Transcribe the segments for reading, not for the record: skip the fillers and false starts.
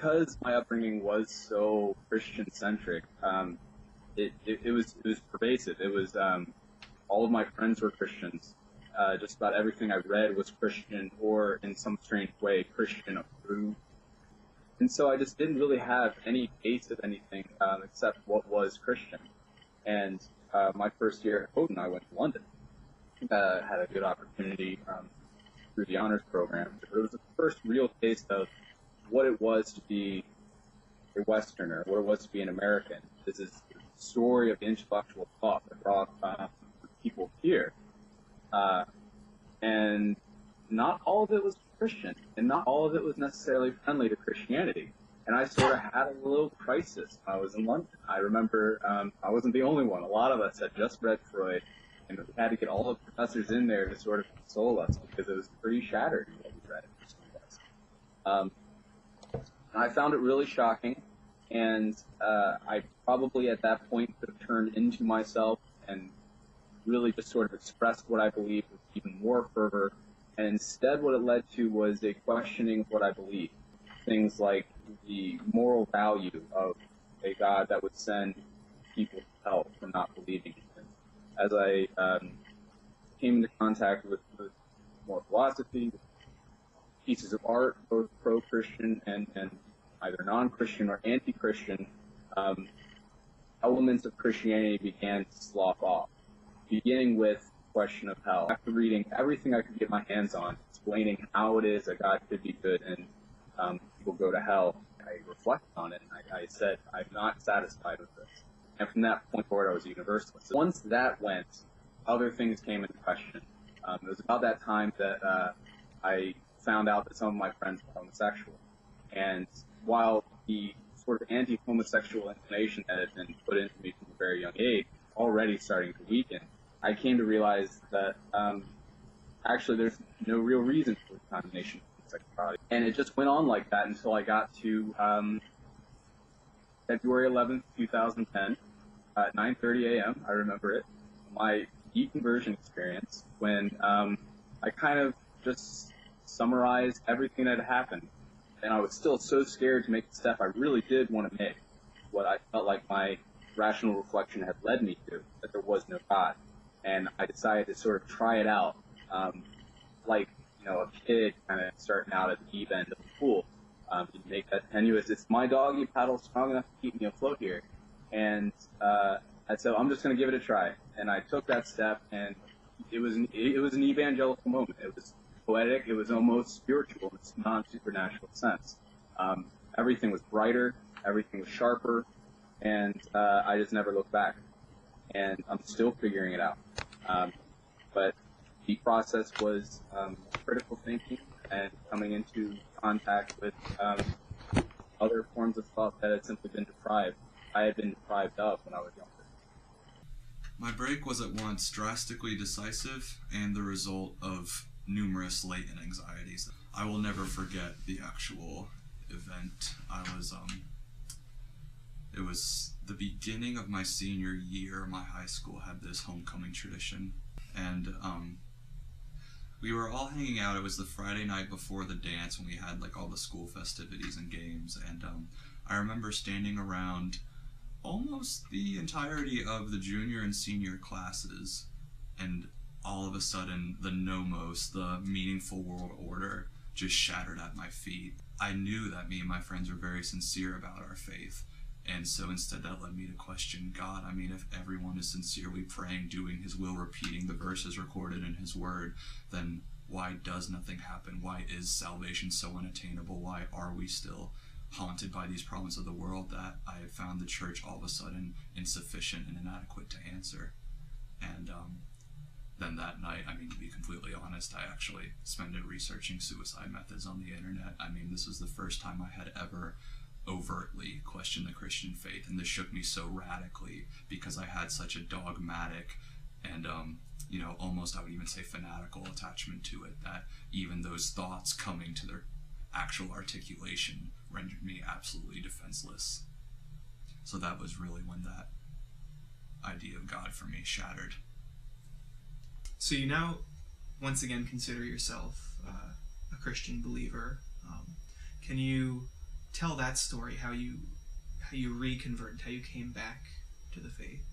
because my upbringing was so Christian-centric, it was pervasive. It was all of my friends were Christians. Just about everything I read was Christian, or in some strange way, Christian approved. And so I just didn't really have any taste of anything except what was Christian. And my first year at Houghton, I went to London. Had a good opportunity through the honors program. But it was the first real taste of what it was to be a Westerner, what it was to be an American. This is the story of the intellectual thought that brought people here. And not all of it was Christian, and not all of it was necessarily friendly to Christianity. And I sort of had a little crisis when I was in London. I remember I wasn't the only one. A lot of us had just read Freud, and we had to get all the professors in there to sort of console us because it was pretty shattered what we read. And I found it really shocking, and I probably at that point could have turned into myself and really just sort of expressed what I believed with even more fervor. And instead what it led to was a questioning of what I believed. Things like the moral value of a God that would send people to hell for not believing in him. As I came into contact with more philosophy, with pieces of art, both pro-Christian and either non-Christian or anti-Christian, elements of Christianity began to slough off, beginning with the question of hell. After reading everything I could get my hands on, explaining how it is that God could be good and people go to hell, I reflected on it, and I said, I'm not satisfied with this. And from that point forward, I was a universalist. So once that went, other things came into question. It was about that time that I found out that some of my friends were homosexual. And while the sort of anti-homosexual inclination that had been put into me from a very young age, already starting to weaken, I came to realize that actually there's no real reason for the condemnation of homosexuality. And it just went on like that until I got to February 11th, 2010, at 9:30 a.m., I remember it, my deconversion experience, when I kind of just summarized everything that had happened. And I was still so scared to make the step I really did want to make, what I felt like my rational reflection had led me to, that there was no God. And I decided to sort of try it out, like, a kid kind of starting out at the deep end of the pool. You make that tenuous, it's my doggy paddle strong enough to keep me afloat here. And so I'm just going to give it a try. And I took that step, and it was an evangelical moment. It was poetic, it was almost spiritual in its non-supernatural sense. Everything was brighter, everything was sharper, and I just never looked back. And I'm still figuring it out. But the process was critical thinking and coming into contact with other forms of thought that had simply been deprived. I had been deprived of when I was younger. My break was at once drastically decisive and the result of numerous latent anxieties. I will never forget the actual event. It was the beginning of my senior year. My high school had this homecoming tradition, and we were all hanging out. It was the Friday night before the dance when we had like all the school festivities and games, and I remember standing around almost the entirety of the junior and senior classes, and all of a sudden the nomos, the meaningful world order, just shattered at my feet. I knew that me and my friends were very sincere about our faith, and so instead that led me to question God. I mean, if everyone is sincerely praying, doing his will, repeating the verses recorded in his word, then why does nothing happen? Why is salvation so unattainable? Why are we still haunted by these problems of the world that I have found the church all of a sudden insufficient and inadequate to answer? And then that night, I mean, to be completely honest, I actually spent it researching suicide methods on the internet. I mean, this was the first time I had ever overtly questioned the Christian faith, and this shook me so radically because I had such a dogmatic and, almost, I would even say, fanatical attachment to it, that even those thoughts coming to their actual articulation rendered me absolutely defenseless. So that was really when that idea of God for me shattered. So you now, once again, consider yourself a Christian believer. Can you tell that story, how you reconverted, how you came back to the faith.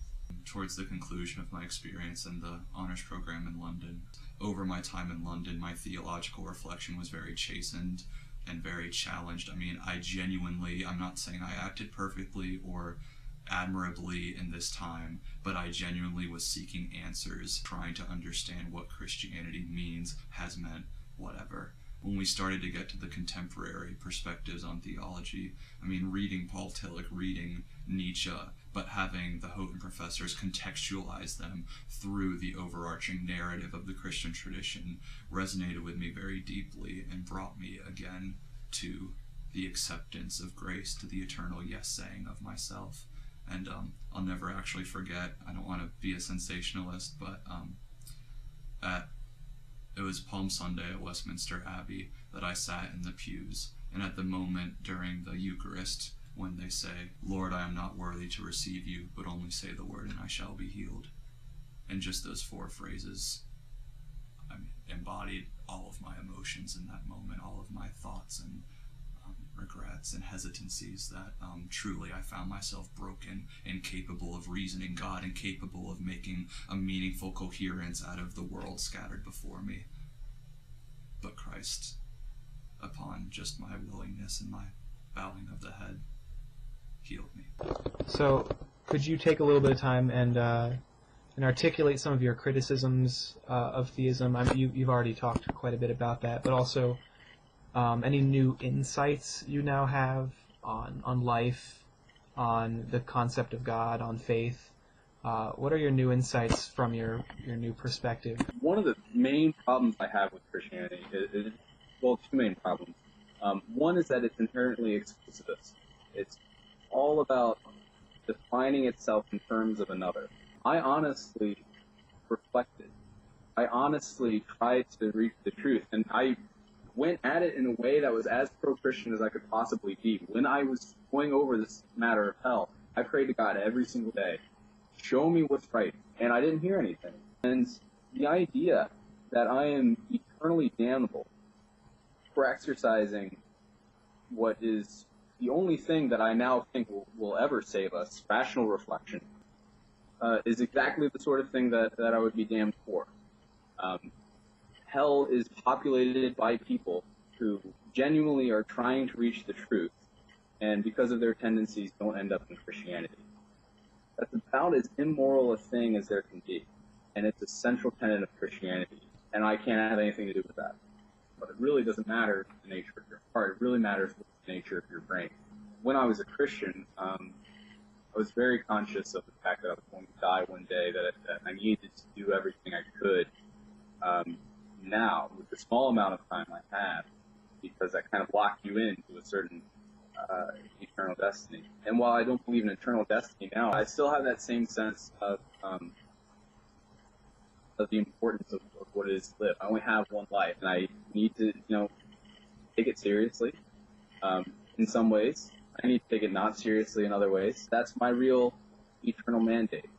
Towards the conclusion of my experience in the honors program in London, over my time in London, my theological reflection was very chastened and very challenged. I mean, I'm not saying I acted perfectly or admirably in this time, but I genuinely was seeking answers, trying to understand what Christianity means, has meant, whatever. When we started to get to the contemporary perspectives on theology, I mean, reading Paul Tillich, reading Nietzsche, but having the Houghton professors contextualize them through the overarching narrative of the Christian tradition resonated with me very deeply and brought me again to the acceptance of grace, to the eternal yes saying of myself. And I'll never actually forget, I don't want to be a sensationalist, but it was Palm Sunday at Westminster Abbey that I sat in the pews, and at the moment during the Eucharist when they say, "Lord, I am not worthy to receive you, but only say the word and I shall be healed." And just those 4 phrases, I mean, embodied all of my emotions in that moment, all of my thoughts and regrets and hesitancies that truly I found myself broken, incapable of reasoning God, incapable of making a meaningful coherence out of the world scattered before me. But Christ, upon just my willingness and my bowing of the head, healed me. So, could you take a little bit of time and articulate some of your criticisms of theism? You've already talked quite a bit about that, but also any new insights you now have on life, on the concept of God, on faith? What are your new insights from your new perspective? One of the main problems I have with Christianity is 2 main problems. One is that it's inherently exclusivist. It's all about defining itself in terms of another. I honestly reflected. I honestly tried to reach the truth, and I went at it in a way that was as pro-Christian as I could possibly be. When I was going over this matter of hell, I prayed to God every single day, show me what's right, and I didn't hear anything. And the idea that I am eternally damnable for exercising what is the only thing that I now think will ever save us, rational reflection, is exactly the sort of thing that I would be damned for. Hell is populated by people who genuinely are trying to reach the truth, and because of their tendencies don't end up in Christianity. That's about as immoral a thing as there can be, and it's a central tenet of Christianity, and I can't have anything to do with that. But it really doesn't matter the nature of your heart, it really matters the nature of your brain. When I was a Christian, I was very conscious of the fact that I was going to die one day, that I needed to do everything I could now, with the small amount of time I have, because that kind of locked you into a certain eternal destiny. And while I don't believe in eternal destiny now, I still have that same sense of the importance of what it is to live. I only have one life, and I need to, take it seriously in some ways. I need to take it not seriously in other ways. That's my real eternal mandate.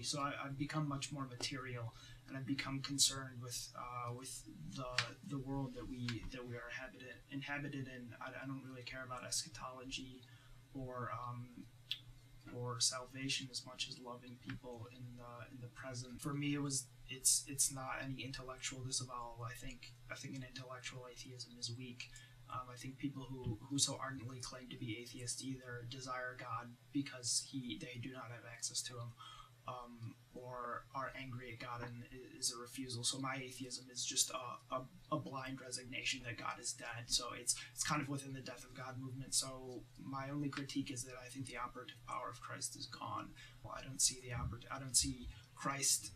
So I've become much more material, and I've become concerned with the world that we are inhabited in. I don't really care about eschatology or salvation as much as loving people in the present. For me, it's not any intellectual disavowal. I think an intellectual atheism is weak. I think people who so ardently claim to be atheists either desire God because they do not have access to him, or are angry at God and is a refusal. So my atheism is just a blind resignation that God is dead. So it's kind of within the death of God movement. So my only critique is that I think the operative power of Christ is gone. Well, I don't see Christ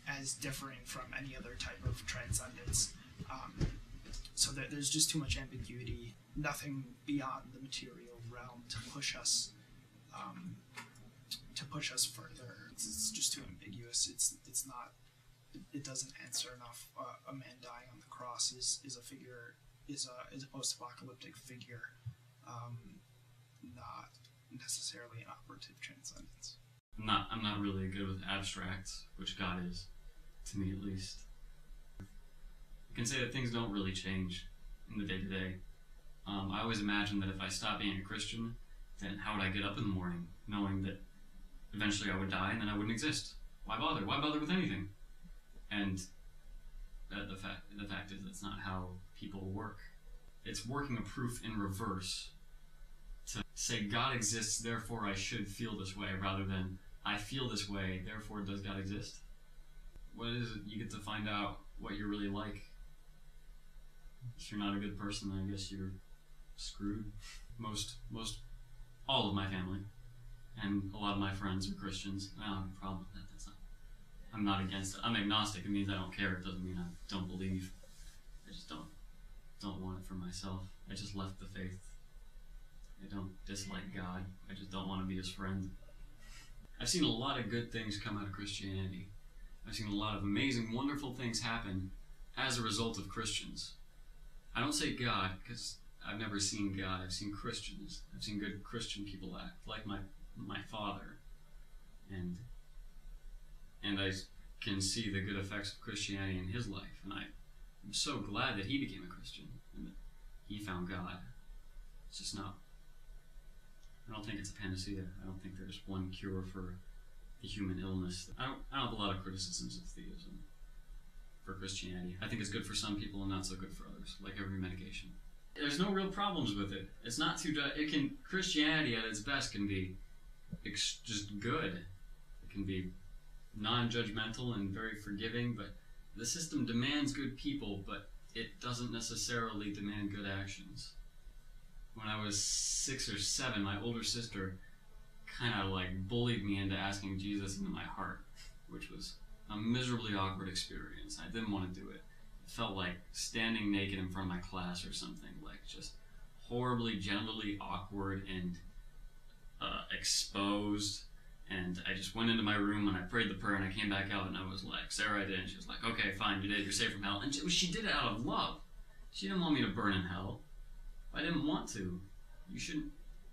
as differing from any other type of transcendence. So that there's just too much ambiguity, nothing beyond the material realm to push us further. It's just too ambiguous. It's not. It doesn't answer enough. A man dying on the cross is a post-apocalyptic figure, not necessarily an operative transcendence. I'm not really good with abstracts, which God is, to me at least. I can say that things don't really change in the day-to-day. I always imagined that if I stopped being a Christian, then how would I get up in the morning knowing that eventually I would die and then I wouldn't exist? Why bother? Why bother with anything? And the fact is that's not how people work. It's working a proof in reverse to say God exists, therefore I should feel this way, rather than I feel this way, therefore does God exist? What is it? You get to find out what you're really like. If you're not a good person, then I guess you're screwed. Most, all of my family and a lot of my friends are Christians. I don't have a problem with that. I'm not against it. I'm agnostic. It means I don't care. It doesn't mean I don't believe. I just don't want it for myself. I just left the faith. I don't dislike God. I just don't want to be his friend. I've seen a lot of good things come out of Christianity. I've seen a lot of amazing, wonderful things happen as a result of Christians. I don't say God, because I've never seen God. I've seen Christians. I've seen good Christian people act, like my father. And I can see the good effects of Christianity in his life. And I'm so glad that he became a Christian and that he found God. It's just not, I don't think it's a panacea. I don't think there's one cure for the human illness. I don't have a lot of criticisms of theism for Christianity. I think it's good for some people and not so good for others, like every medication. There's no real problems with it. It's not too, Christianity at its best can be just good. It can be non-judgmental and very forgiving, but the system demands good people, but it doesn't necessarily demand good actions. When I was 6 or 7, my older sister kind of like bullied me into asking Jesus into my heart, which was a miserably awkward experience. I didn't want to do it. It felt like standing naked in front of my class or something, like just horribly genitally awkward and exposed. And I just went into my room and I prayed the prayer and I came back out and I was like, Sarah, I did. And she was like, okay, fine, you did. You're safe from hell. And she did it out of love. She didn't want me to burn in hell. I didn't want to.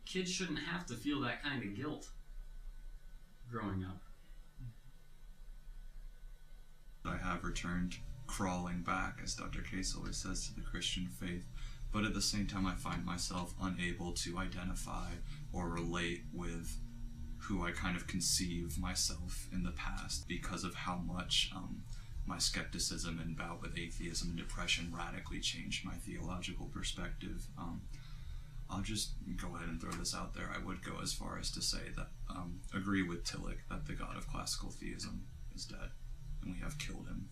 Kids shouldn't have to feel that kind of guilt growing up. I have returned crawling back, as Dr. Case always says, to the Christian faith, but at the same time I find myself unable to identify or relate with who I kind of conceive myself in the past because of how much my skepticism and bout with atheism and depression radically changed my theological perspective. I'll just go ahead and throw this out there. I would go as far as to say that agree with Tillich that the God of classical theism is dead and we have killed him.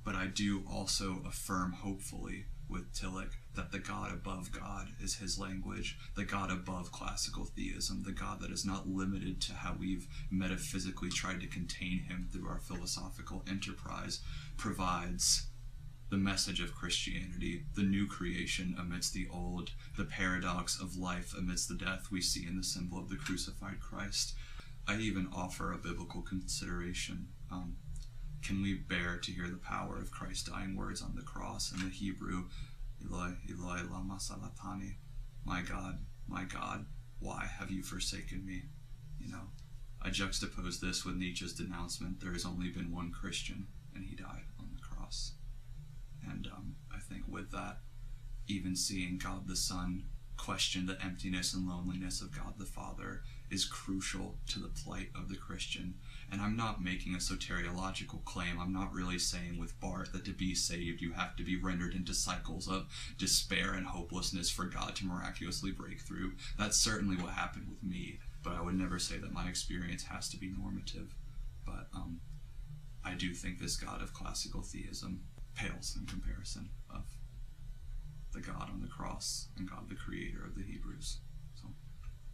But I do also affirm hopefully with Tillich that the God above God is his language, the God above classical theism, the God that is not limited to how we've metaphysically tried to contain him through our philosophical enterprise, provides the message of Christianity, the new creation amidst the old, the paradox of life amidst the death we see in the symbol of the crucified Christ. I even offer a biblical consideration. Can we bear to hear the power of Christ's dying words on the cross in the Hebrew, Eloi, Eloi, lama sabachthani, my God, why have you forsaken me? You know, I juxtapose this with Nietzsche's denouncement, there has only been one Christian, and he died on the cross. And I think with that, even seeing God the Son question the emptiness and loneliness of God the Father is crucial to the plight of the Christian. And I'm not making a soteriological claim. I'm not really saying with Barth that to be saved you have to be rendered into cycles of despair and hopelessness for God to miraculously break through. That's certainly what happened with me, but I would never say that my experience has to be normative. But I do think this God of classical theism pales in comparison of the God on the cross and God the creator of the Hebrews.